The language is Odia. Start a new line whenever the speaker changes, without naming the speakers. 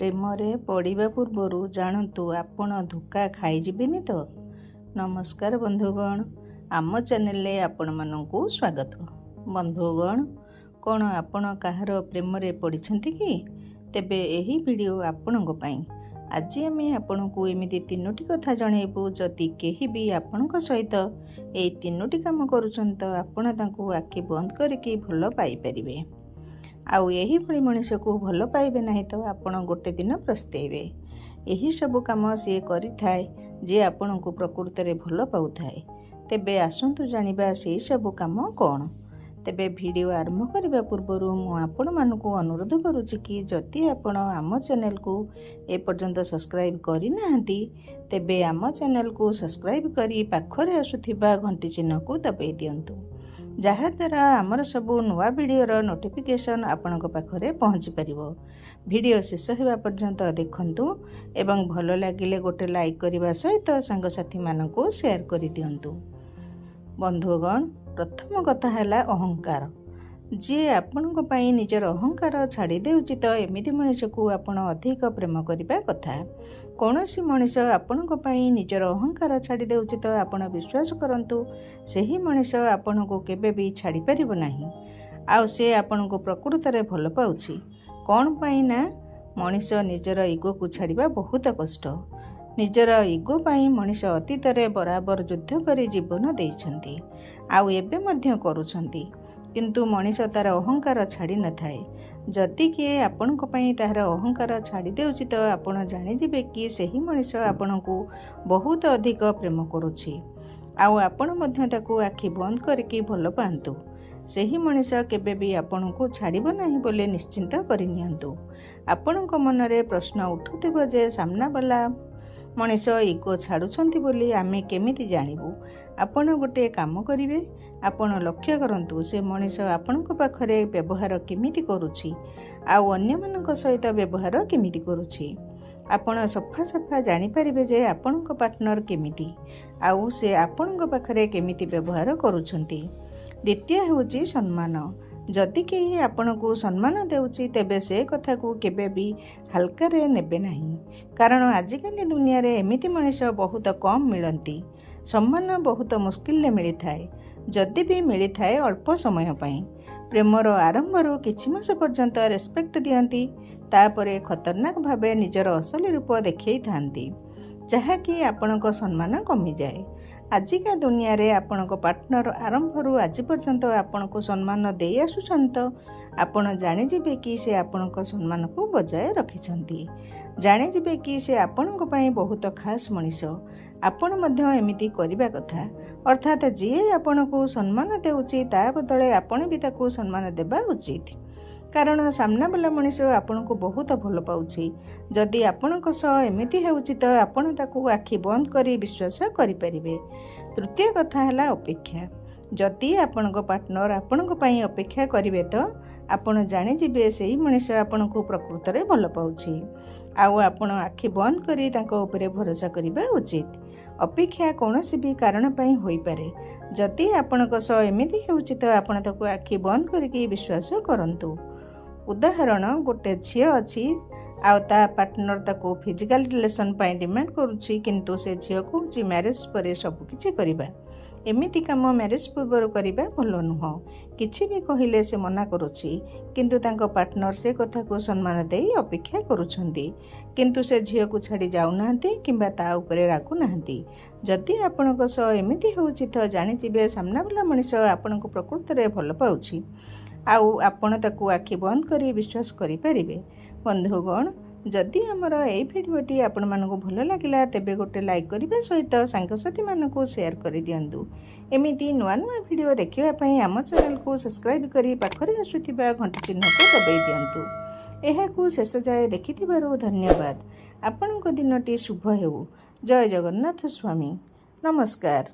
ପ୍ରେମରେ ପଡ଼ିବା ପୂର୍ବରୁ ଜାଣନ୍ତୁ ଆପଣ ଧୋକା ଖାଇଯିବେନି ତ। ନମସ୍କାର ବନ୍ଧୁଗଣ, ଆମ ଚ୍ୟାନେଲରେ ଆପଣମାନଙ୍କୁ ସ୍ୱାଗତ। ବନ୍ଧୁଗଣ, କ'ଣ ଆପଣ କାହାର ପ୍ରେମରେ ପଡ଼ିଛନ୍ତି କି? ତେବେ ଏହି ଭିଡ଼ିଓ ଆପଣଙ୍କ ପାଇଁ। ଆଜି ଆମେ ଆପଣଙ୍କୁ ଏମିତି 3ଟି କଥା ଜଣାଇବୁ, ଯଦି କେହି ବି ଆପଣଙ୍କ ସହିତ ଏହି 3ଟି କାମ କରୁଛନ୍ତି ତ ଆପଣ ତାଙ୍କୁ ଆଖି ବନ୍ଦ କରିକି ଭଲ ପାଇପାରିବେ। ଆଉ ଏହିଭଳି ମଣିଷକୁ ଭଲ ପାଇବେ ନାହିଁ ତ ଆପଣ ଗୋଟେ ଦିନ ପସ୍ତେଇବେ। ଏହି ସବୁ କାମ ସିଏ କରିଥାଏ ଯିଏ ଆପଣଙ୍କୁ ପ୍ରକୃତରେ ଭଲ ପାଉଥାଏ। ତେବେ ଆସନ୍ତୁ ଜାଣିବା ସେହି ସବୁ କାମ କ'ଣ। ତେବେ ଭିଡ଼ିଓ ଆରମ୍ଭ କରିବା ପୂର୍ବରୁ ମୁଁ ଆପଣମାନଙ୍କୁ ଅନୁରୋଧ କରୁଛି କି ଯଦି ଆପଣ ଆମ ଚ୍ୟାନେଲକୁ ଏପର୍ଯ୍ୟନ୍ତ ସବସ୍କ୍ରାଇବ୍ କରିନାହାନ୍ତି ତେବେ ଆମ ଚ୍ୟାନେଲକୁ ସବସ୍କ୍ରାଇବ୍ କରି ପାଖରେ ଆସୁଥିବା ଘଣ୍ଟି ଚିହ୍ନକୁ ଦବାଇ ଦିଅନ୍ତୁ, ଯାହାଦ୍ୱାରା ଆମର ସବୁ ନୂଆ ଭିଡ଼ିଓର ନୋଟିଫିକେସନ୍ ଆପଣଙ୍କ ପାଖରେ ପହଞ୍ଚି ପାରିବ। ଭିଡ଼ିଓ ଶେଷ ହେବା ପର୍ଯ୍ୟନ୍ତ ଦେଖନ୍ତୁ ଏବଂ ଭଲ ଲାଗିଲେ ଗୋଟେ ଲାଇକ୍ କରିବା ସହିତ ସାଙ୍ଗସାଥୀମାନଙ୍କୁ ସେୟାର କରିଦିଅନ୍ତୁ। ବନ୍ଧୁଗଣ, ପ୍ରଥମ କଥା ହେଲା ଅହଙ୍କାର। ଯିଏ ଆପଣଙ୍କ ପାଇଁ ନିଜର ଅହଙ୍କାର ଛାଡ଼ି ଦେଉଛି ତ ଏମିତି ମଣିଷକୁ ଆପଣ ଅଧିକ ପ୍ରେମ କରିବା କଥା। କୌଣସି ମଣିଷ ଆପଣଙ୍କ ପାଇଁ ନିଜର ଅହଙ୍କାର ଛାଡ଼ି ଦେଉଛି ତ ଆପଣ ବିଶ୍ୱାସ କରନ୍ତୁ ସେହି ମଣିଷ ଆପଣଙ୍କୁ କେବେ ବି ଛାଡ଼ିପାରିବ ନାହିଁ। ଆଉ ସେ ଆପଣଙ୍କୁ ପ୍ରକୃତରେ ଭଲ ପାଉଛି। କ'ଣ ପାଇଁ ନା ମଣିଷ ନିଜର ଇଗୋକୁ ଛାଡ଼ିବା ବହୁତ କଷ୍ଟ। ନିଜର ଇଗୋ ପାଇଁ ମଣିଷ ଅତୀତରେ ବରାବର ଯୁଦ୍ଧ କରି ଜୀବନ ଦେଇଛନ୍ତି, ଆଉ ଏବେ ମଧ୍ୟ କରୁଛନ୍ତି। କିନ୍ତୁ ମଣିଷ ତାର ଅହଙ୍କାର ଛାଡ଼ି ନଥାଏ। ଯଦି କିଏ ଆପଣଙ୍କ ପାଇଁ ତାହାର ଅହଙ୍କାର ଛାଡ଼ି ଦେଉଛି ତ ଆପଣ ଜାଣିଯିବେ କି ସେହି ମଣିଷ ଆପଣଙ୍କୁ ବହୁତ ଅଧିକ ପ୍ରେମ କରୁଛି। ଆଉ ଆପଣ ମଧ୍ୟ ତାକୁ ଆଖି ବନ୍ଦ କରିକି ଭଲ ପାଆନ୍ତୁ। ସେହି ମଣିଷ କେବେ ବି ଆପଣଙ୍କୁ ଛାଡ଼ିବ ନାହିଁ ବୋଲି ନିଶ୍ଚିନ୍ତ କରିନିଅନ୍ତୁ। ଆପଣଙ୍କ ମନରେ ପ୍ରଶ୍ନ ଉଠୁଥିବ ଯେ ସାମ୍ନାବାଲା ମଣିଷ ଇଗୋ ଛାଡ଼ୁଛନ୍ତି ବୋଲି ଆମେ କେମିତି ଜାଣିବୁ? ଆପଣ ଗୋଟିଏ କାମ କରିବେ, ଆପଣ ଲକ୍ଷ୍ୟ କରନ୍ତୁ ସେ ମଣିଷ ଆପଣଙ୍କ ପାଖରେ ବ୍ୟବହାର କେମିତି କରୁଛି ଆଉ ଅନ୍ୟମାନଙ୍କ ସହିତ ବ୍ୟବହାର କେମିତି କରୁଛି। ଆପଣ ସଫା ଜାଣିପାରିବେ ଯେ ଆପଣଙ୍କ ପାର୍ଟନର କେମିତି ଆଉ ସେ ଆପଣଙ୍କ ପାଖରେ କେମିତି ବ୍ୟବହାର କରୁଛନ୍ତି। ଦ୍ୱିତୀୟ ହେଉଛି ସମ୍ମାନ। ଯଦି କେହି ଆପଣଙ୍କୁ ସମ୍ମାନ ଦେଉଛି ତେବେ ସେ କଥାକୁ କେବେ ବି ହାଲକାରେ ନେବେ ନାହିଁ, କାରଣ ଆଜିକାଲି ଦୁନିଆରେ ଏମିତି ମଣିଷ ବହୁତ କମ୍ ମିଳନ୍ତି। ସମ୍ମାନ ବହୁତ ମୁସ୍କିଲରେ ମିଳିଥାଏ, ଯଦି ବି ମିଳିଥାଏ ଅଳ୍ପ ସମୟ ପାଇଁ। ପ୍ରେମର ଆରମ୍ଭରୁ କିଛି ମାସ ପର୍ଯ୍ୟନ୍ତ ରେସ୍ପେକ୍ଟ ଦିଅନ୍ତି, ତାପରେ ଖତରନାକ ଭାବେ ନିଜର ଅସଲି ରୂପ ଦେଖାଇଥାନ୍ତି, ଯାହାକି ଆପଣଙ୍କ ସମ୍ମାନ କମିଯାଏ। ଆଜିକା ଦୁନିଆରେ ଆପଣଙ୍କ ପାର୍ଟନର ଆରମ୍ଭରୁ ଆଜି ପର୍ଯ୍ୟନ୍ତ ଆପଣଙ୍କୁ ସମ୍ମାନ ଦେଇ ଆସୁଛନ୍ତି ତ ଆପଣ ଜାଣିଯିବେ କି ସେ ଆପଣଙ୍କ ସମ୍ମାନକୁ ବଜାୟ ରଖିଛନ୍ତି। ଜାଣିଯିବେ କି ସେ ଆପଣଙ୍କ ପାଇଁ ବହୁତ ଖାସ୍ ମଣିଷ। ଆପଣ ମଧ୍ୟ ଏମିତି କରିବା କଥା, ଅର୍ଥାତ୍ ଯିଏ ଆପଣଙ୍କୁ ସମ୍ମାନ ଦେଉଛି ତା ବଦଳରେ ଆପଣ ବି ତାକୁ ସମ୍ମାନ ଦେବା ଉଚିତ, କାରଣ ସାମ୍ନାବାଲା ମଣିଷ ଆପଣଙ୍କୁ ବହୁତ ଭଲ ପାଉଛି। ଯଦି ଆପଣଙ୍କ ସହ ଏମିତି ହେଉଛି ତ ଆପଣ ତାକୁ ଆଖି ବନ୍ଦ କରି ବିଶ୍ୱାସ କରିପାରିବେ। ତୃତୀୟ କଥା ହେଲା ଅପେକ୍ଷା। ଯଦି ଆପଣଙ୍କ ପାର୍ଟନର ଆପଣଙ୍କ ପାଇଁ ଅପେକ୍ଷା କରିବେ ତ ଆପଣ ଜାଣିଯିବେ ସେହି ମଣିଷ ଆପଣଙ୍କୁ ପ୍ରକୃତରେ ଭଲ ପାଉଛି, ଆଉ ଆପଣ ଆଖି ବନ୍ଦ କରି ତାଙ୍କ ଉପରେ ଭରସା କରିବା ଉଚିତ। ଅପେକ୍ଷା କୌଣସି ବି କାରଣ ପାଇଁ ହୋଇପାରେ। ଯଦି ଆପଣଙ୍କ ସହ ଏମିତି ହେଉଛି ତ ଆପଣ ତାକୁ ଆଖି ବନ୍ଦ କରିକି ବିଶ୍ୱାସ କରନ୍ତୁ। ଉଦାହରଣ, ଗୋଟେ ଝିଅ ଅଛି ଆଉ ତା ପାର୍ଟନର ତାକୁ ଫିଜିକାଲ ରିଲେସନ୍ ପାଇଁ ଡିମାଣ୍ଡ କରୁଛି, କିନ୍ତୁ ସେ ଝିଅ କହୁଛି ମ୍ୟାରେଜ୍ ପରେ ସବୁ କିଛି କରିବା। ଏମିତି କାମ ମ୍ୟାରେଜ୍ ପୂର୍ବରୁ କରିବା ଭଲ ନୁହଁ। କିଛି ବି କହିଲେ ସେ ମନା କରୁଛି, କିନ୍ତୁ ତାଙ୍କ ପାର୍ଟନର ସେ କଥାକୁ ସମ୍ମାନ ଦେଇ ଅପେକ୍ଷା କରୁଛନ୍ତି, କିନ୍ତୁ ସେ ଝିଅକୁ ଛାଡ଼ି ଯାଉନାହାନ୍ତି କିମ୍ବା ତା ଉପରେ ରାଗୁନାହାନ୍ତି। ଯଦି ଆପଣଙ୍କ ସହ ଏମିତି ହେଉଛି ତ ଜାଣିଯିବେ ସାମ୍ନାବାଲା ମଣିଷ ଆପଣଙ୍କୁ ପ୍ରକୃତରେ ଭଲ ପାଉଛି, ଆଉ ଆପଣ ତାକୁ ଆଖି ବନ୍ଦ କରି ବିଶ୍ୱାସ କରିପାରିବେ। ବନ୍ଧୁଗଣ, ଯଦି ଆମର ଏହି ଭିଡ଼ିଓଟି ଆପଣମାନଙ୍କୁ ଭଲ ଲାଗିଲା ତେବେ ଗୋଟେ ଲାଇକ୍ କରିବା ସହିତ ସାଙ୍ଗସାଥୀମାନଙ୍କୁ ସେୟାର କରିଦିଅନ୍ତୁ। ଏମିତି ନୂଆ ନୂଆ ଭିଡ଼ିଓ ଦେଖିବା ପାଇଁ ଆମ ଚ୍ୟାନେଲକୁ ସବସ୍କ୍ରାଇବ୍ କରି ପାଖରେ ଆସୁଥିବା ଘଣ୍ଟି ଚିହ୍ନକୁ ଦବାଇ ଦିଅନ୍ତୁ। ଏହାକୁ ଶେଷ ଯାଏ ଦେଖିଥିବାରୁ ଧନ୍ୟବାଦ। ଆପଣଙ୍କ ଦିନଟି ଶୁଭ ହେଉ। ଜୟ ଜଗନ୍ନାଥ ସ୍ୱାମୀ। ନମସ୍କାର।